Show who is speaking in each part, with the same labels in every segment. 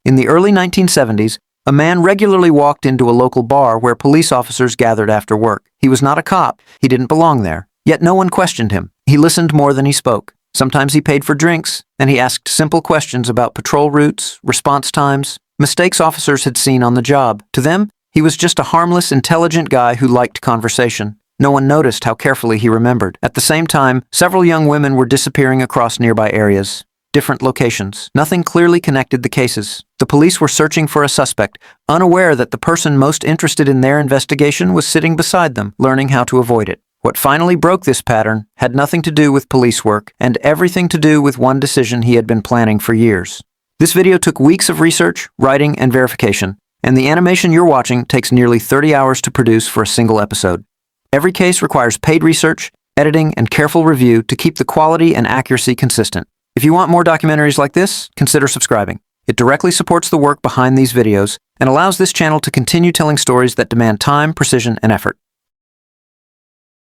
Speaker 1: In the early 1970s, a man regularly walked into a local bar where police officers gathered after work. He was not a cop. He didn't belong there. Yet no one questioned him. He listened more than he spoke. Sometimes he paid for drinks, and he asked simple questions about patrol routes, response times, mistakes officers had seen on the job. To them, he was just a harmless, intelligent guy who liked conversation. No one noticed how carefully he remembered. At the same time, several young women were disappearing across nearby areas, different locations. Nothing clearly connected the cases. The police were searching for a suspect, unaware that the person most interested in their investigation was sitting beside them, learning how to avoid it. What finally broke this pattern had nothing to do with police work and everything to do with one decision he had been planning for years. This video took weeks of research, writing, and verification, and the animation you're watching takes nearly 30 hours to produce for a single episode. Every case requires paid research, editing, and careful review to keep the quality and accuracy consistent. If you want more documentaries like this, consider subscribing. It directly supports the work behind these videos and allows this channel to continue telling stories that demand time, precision, and effort.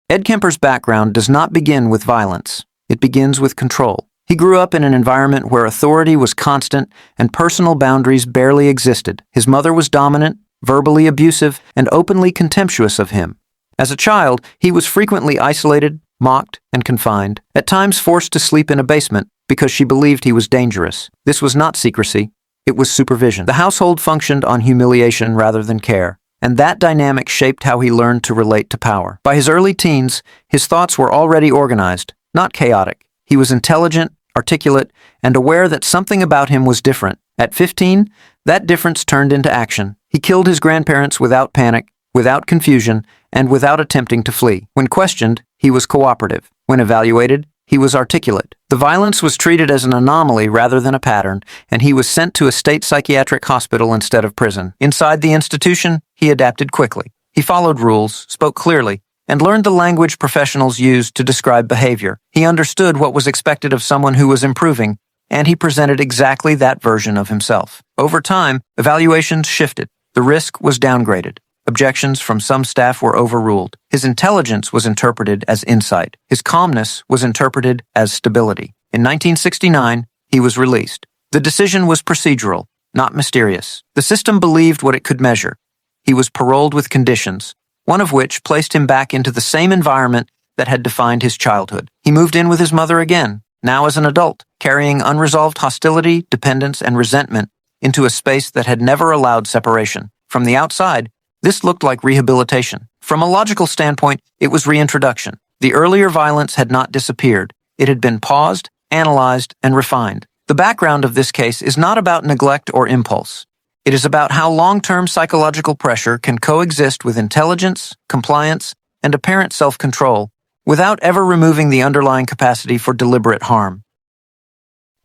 Speaker 1: Ed Kemper's background does not begin with violence. It begins with control. He grew up in an environment where authority was constant and personal boundaries barely existed. His mother was dominant, verbally abusive, and openly contemptuous of him. As a child, he was frequently isolated, mocked, and confined, at times forced to sleep in a basement because she believed he was dangerous. This was not secrecy, it was supervision. The household functioned on humiliation rather than care, and that dynamic shaped how he learned to relate to power. By his early teens, his thoughts were already organized, not chaotic. He was intelligent, articulate, and aware that something about him was different. At 15, that difference turned into action. He killed his grandparents without panic, without confusion, and without attempting to flee. When questioned, he was cooperative. When evaluated, he was articulate. The violence was treated as an anomaly rather than a pattern, and he was sent to a state psychiatric hospital instead of prison. Inside the institution, he adapted quickly. He followed rules, spoke clearly, and learned the language professionals used to describe behavior. He understood what was expected of someone who was improving, and he presented exactly that version of himself. Over time, evaluations shifted. The risk was downgraded. Objections from some staff were overruled. His intelligence was interpreted as insight. His calmness was interpreted as stability. In 1969, he was released. The decision was procedural, not mysterious. The system believed what it could measure. He was paroled with conditions, one of which placed him back into the same environment that had defined his childhood. He moved in with his mother again, now as an adult, carrying unresolved hostility, dependence, and resentment into a space that had never allowed separation. From the outside, this looked like rehabilitation. From a logical standpoint, it was reintroduction. The earlier violence had not disappeared. It had been paused, analyzed, and refined. The background of this case is not about neglect or impulse. It is about how long-term psychological pressure can coexist with intelligence, compliance, and apparent self-control without ever removing the underlying capacity for deliberate harm.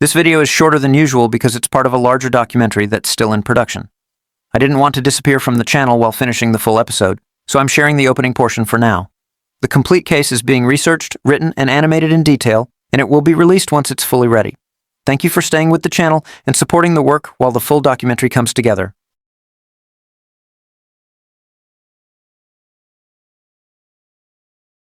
Speaker 1: This video is shorter than usual because it's part of a larger documentary that's still in production. I didn't want to disappear from the channel while finishing the full episode, so I'm sharing the opening portion for now. The complete case is being researched, written, and animated in detail, and it will be released once it's fully ready. Thank you for staying with the channel and supporting the work while the full documentary comes together.